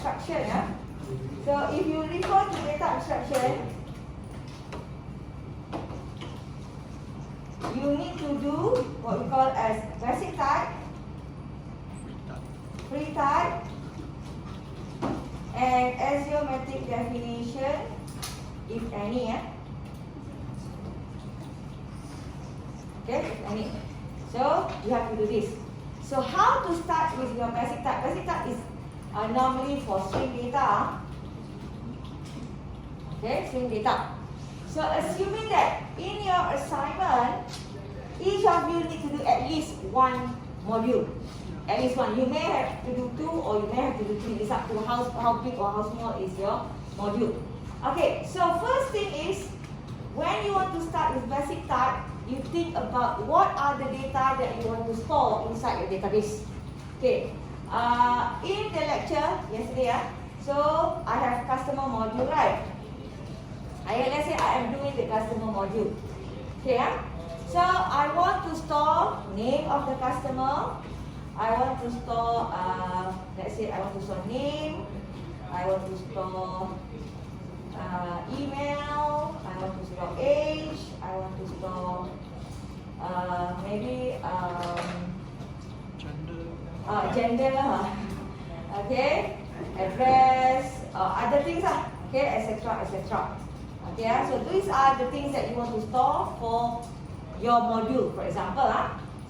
instruction. So if you refer to data instruction, you need to do what we call as basic type, free type, and axiomatic definition, if any. Okay, if any. So you have to do this. So how to start with your basic type? Basic type is normally for string data. Okay, string data. So assuming that in your assignment, each of you need to do at least one module. At least one. You may have to do 2 or you may have to do 3. It's up to how big or how small is your module. Okay, so first thing is, when you want to start with basic type, you think about what are the data that you want to store inside your database. Okay, in the lecture yesterday, so I have customer module, right? Let's say I am doing the customer module. Okay, so I want to store name of the customer. I want to store, let's say I want to store name. I want to store email. I want to store age. I want to store maybe gender. Okay, address, other things, okay, etc., etc. Okay, so these are the things that you want to store for your module, for example.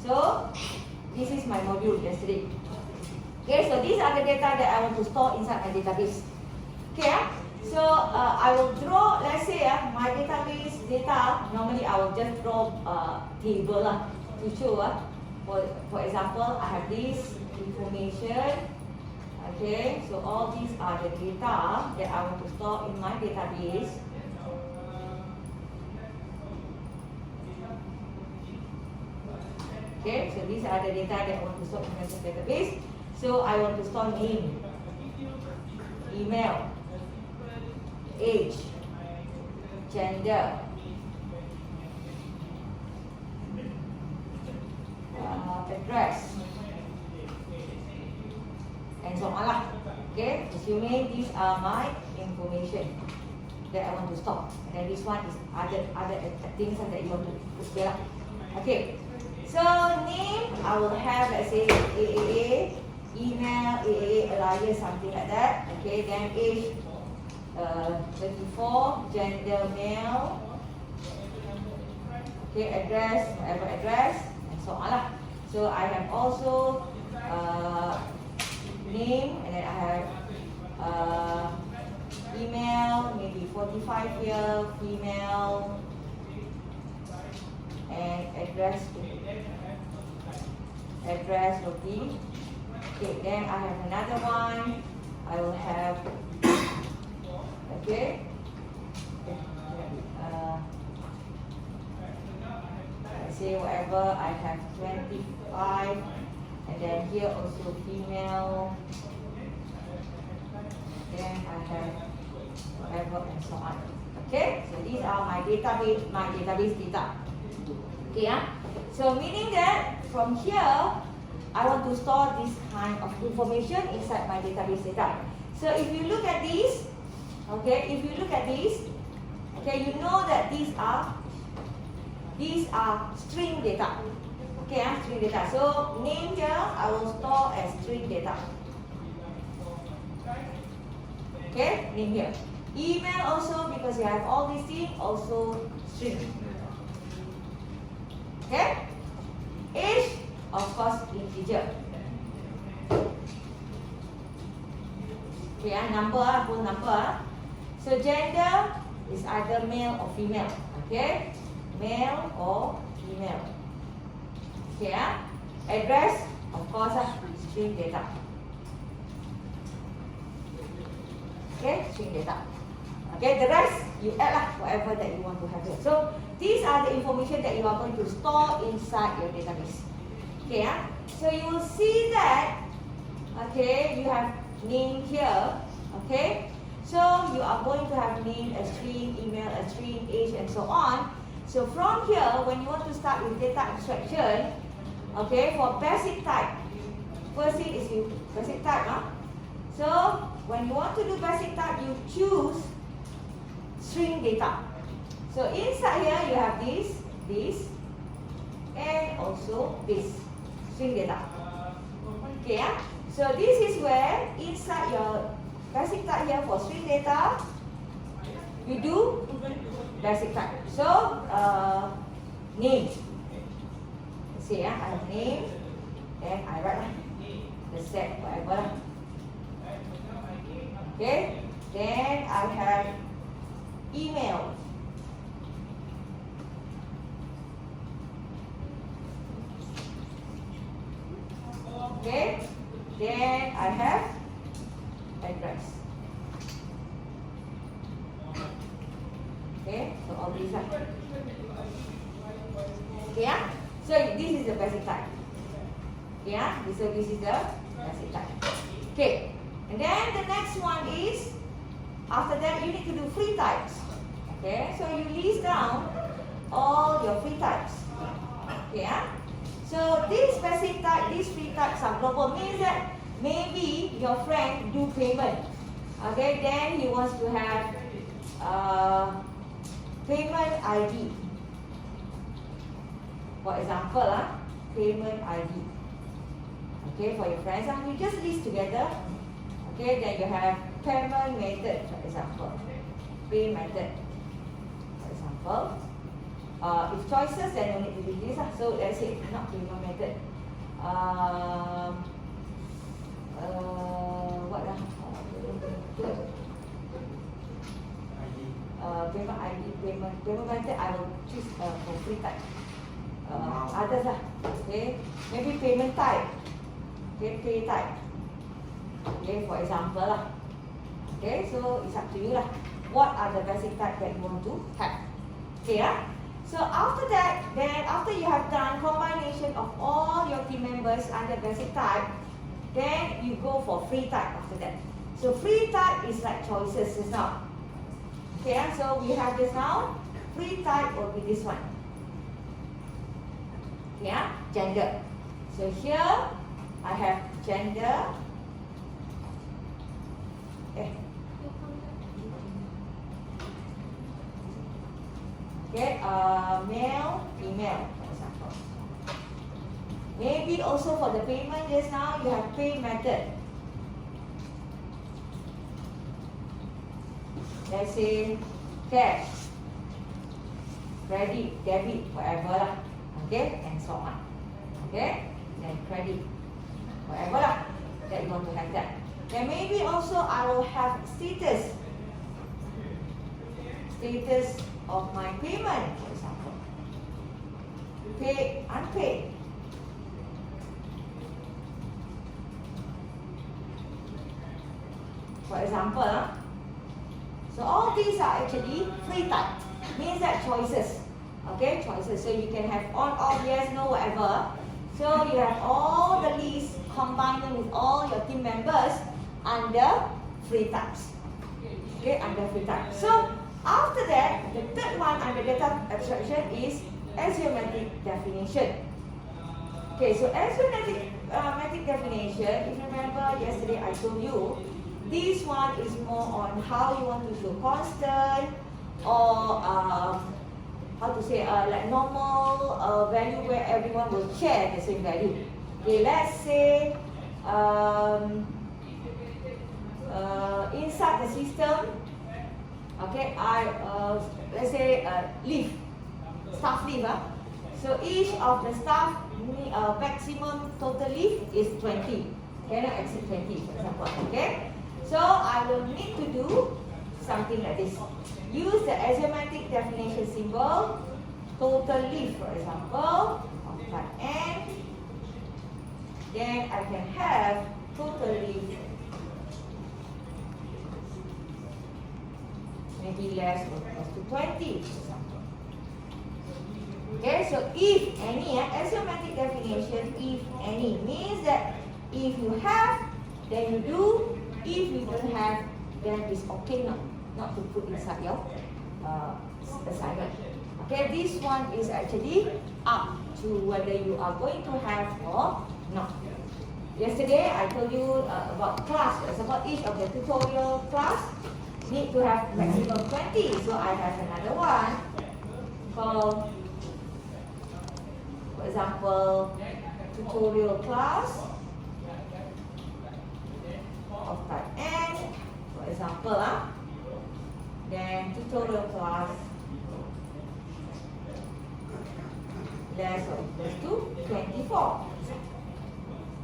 So this is my module yesterday. Okay, so these are the data that I want to store inside my database. Okay, so I will draw, let's say my database data, normally I will just draw a table to show. For example, I have this information. Okay, so all these are the data that I want to store in my database. Okay, so these are the data that I want to store in my database. So I want to store name, email, age, gender, address, and so on. Okay, assuming these are my information that I want to store. And then this one is other things that you want to put here. Okay. So name, I will have, let's say, AAA, email, AAA, alias, something like that. Okay, then age, 34, gender, male. Okay, address, whatever address, and so on. So I have also name, and then I have email, maybe 45 year, female, and address will be, okay, then I have another one. I will have, okay, let's say whatever, I have 25, and then here also female, then I have whatever, and so on. Okay, so these are my database data. Okay, so meaning that from here, I want to store this kind of information inside my database data. So if you look at these, okay, okay, you know that these are string data. Okay, string data. So name here, I will store as string data. Okay, name here. Email also, because you have all these things, also string. Okay, age, of course, integer. Okay, number, whole number. So gender is either male or female. Okay, male or female. Okay, address, of course, string data. Okay, string data. Okay, the rest you add whatever that you want to have here. So these are the information that you are going to store inside your database. Okay, so you will see that, okay, you have name here. Okay, so you are going to have name, a string, email, a string, age, and so on. So from here, when you want to start with data abstraction, okay, for basic type, first thing is basic type. So when you want to do basic type, you choose string data. So inside here you have this, and also this string data. Okay, yeah? So this is where inside your basic type here for string data, you do basic type. So name. Let's see, yeah, I have name, then I write the set whatever. Okay, then I have email. Okay, then I have address. Okay, so all these are. Okay, yeah? So this is the basic type. Yeah, so this is the basic type. Okay, and then the next one is, after that you need to do free types. Okay, so you list down all your free types. Okay, yeah? So this basic type, these free types are global, means that maybe your friend do payment. Okay, then he wants to have payment ID. For example, payment ID. Okay, for your friends, you just list together. Okay, then you have payment method, for example. Pay method, for example. If choices, then you need to do this. So let's say not payment method. What payment ID, payment method, I will choose for free type. Others lah. Okay, maybe payment type. Okay, pay type. Okay, for example lah. Okay, so it's up to you lah. What are the basic type that you want to have? Okay lah. So after that, then after you have done combination of all your team members under basic type, then you go for free type after that. So free type is like choices just now. Okay, so we have this now. Free type will be this one. Yeah, gender. So here I have gender. Okay, male, female, for example. Maybe also for the payment just now you have pay method. Let's say cash, credit, debit, whatever lah. Okay, and so on. Okay, then credit, whatever lah that you want to have that. Then maybe also I will have status. Status of my payment, for example. Paid, unpaid. For example, so all these are actually free type. Means that choices. Okay, choices. So you can have on, off, yes, no, whatever. So you have all the list, combine them with all your team members under free types. Okay, under free types. So after that, the third one under data abstraction is axiomatic definition. Okay, so axiomatic definition, if you remember yesterday I told you, this one is more on how you want to show constant or how to say like normal value where everyone will share the same value. Okay, let's say inside the system. Okay, let's say leave, staff leave. So each of the staff maximum total leave is 20. Cannot exceed 20, for example. Okay, so I will need to do something like this. Use the axiomatic definition symbol, total leave, for example, of part N. Then I can have total leave maybe less or close to 20, for example. Okay, so if any, axiomatic definition, if any, means that if you have, then you do. If you don't have, then it's okay not to put inside your assignment. Okay, this one is actually up to whether you are going to have or not. Yesterday I told you about class. About each of the tutorial class need to have maximum 20. So I have another one called, for example, tutorial class of type N, for example, then tutorial class less or equals to 24.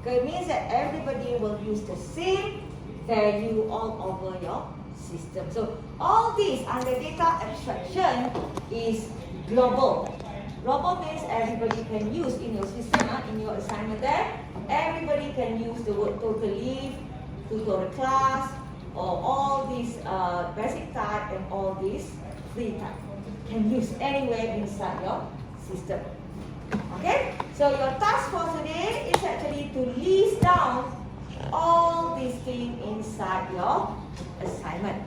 Okay, it means that everybody will use the same value all over your system. So all these under data abstraction is global. Global means everybody can use in your system, in your assignment there. Everybody can use the word total leave, tutorial class, or all these basic type and all these free type. Can use anywhere inside your system. Okay, so your task for today is actually to list down all these things inside your assignment.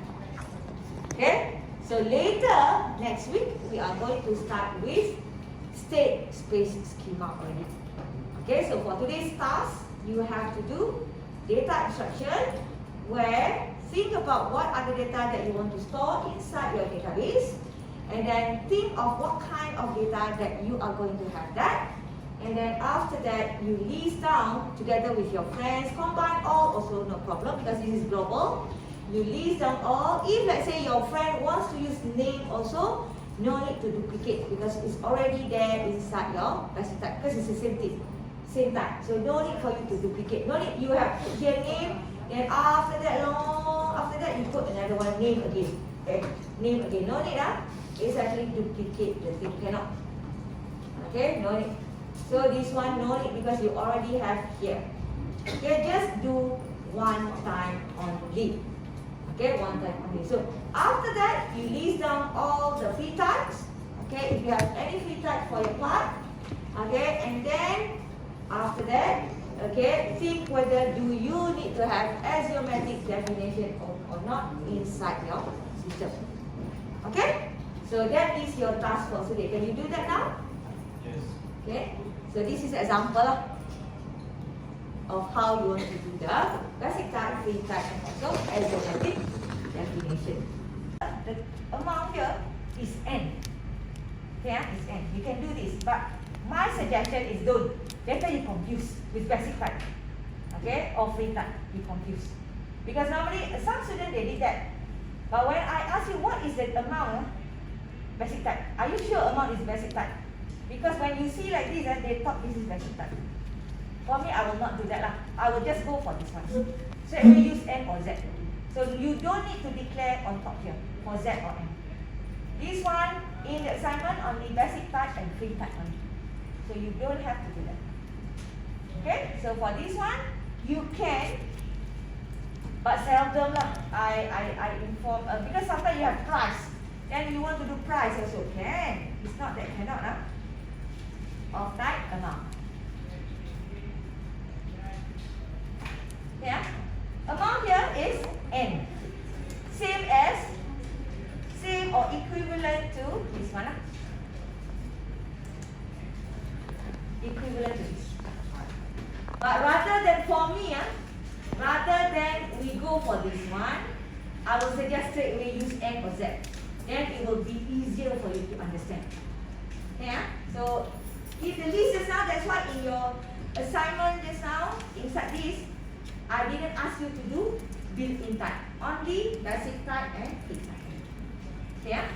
Okay, so later next week we are going to start with state space schema already. Okay, so for today's task you have to do data instruction, where think about what are the data that you want to store inside your database. And then think of what kind of data that you are going to have that. And then after that, you list down together with your friends, combine all, also no problem because this is global. You list down all. If let's say your friend wants to use name also, no need to duplicate because it's already there inside your basic type because it's the same thing, same type. So no need for you to duplicate. No need, you have put here name, then after that you put another one, name again. Okay, name again. No need It's actually duplicate the thing, cannot. Okay, no need. So this one no need because you already have here. Okay, just do one time only. Okay, one time only. So after that, you list down all the free types. Okay, if you have any free type for your part. Okay, and then after that, okay, think whether do you need to have axiomatic definition or not inside your system. Okay? So that is your task for today. Can you do that now? Yes. Okay. So this is an example of how you want to do the basic type, free type, and also axiomatic definition. The amount here is n. Okay, is n. You can do this, but my suggestion is don't. Later you confuse with basic type, okay, or free type. You confuse because normally some students they did that, but when I ask you what is the amount. Basic type. Are you sure amount is basic type? Because when you see like this, they thought this is basic type. For me, I will not do that. I will just go for this one. So I will use N or Z. So you don't need to declare on top here for Z or N. This one, in the assignment, only basic type and free type only. So you don't have to do that. Okay? So for this one, you can, but seldom lah. I inform, because sometimes you have price. Then you want to do price also can. It's not that cannot of type amount. Yeah. Amount here is N. Same or equivalent to this one. Equivalent to this. But rather than for me, rather than we go for this one, I will suggest straight away use N or Z. Then it will be easier for you to understand. Yeah? So, if the list just now, that's why in your assignment just now, inside this, I didn't ask you to do built-in type. Only basic type and free type. Yeah?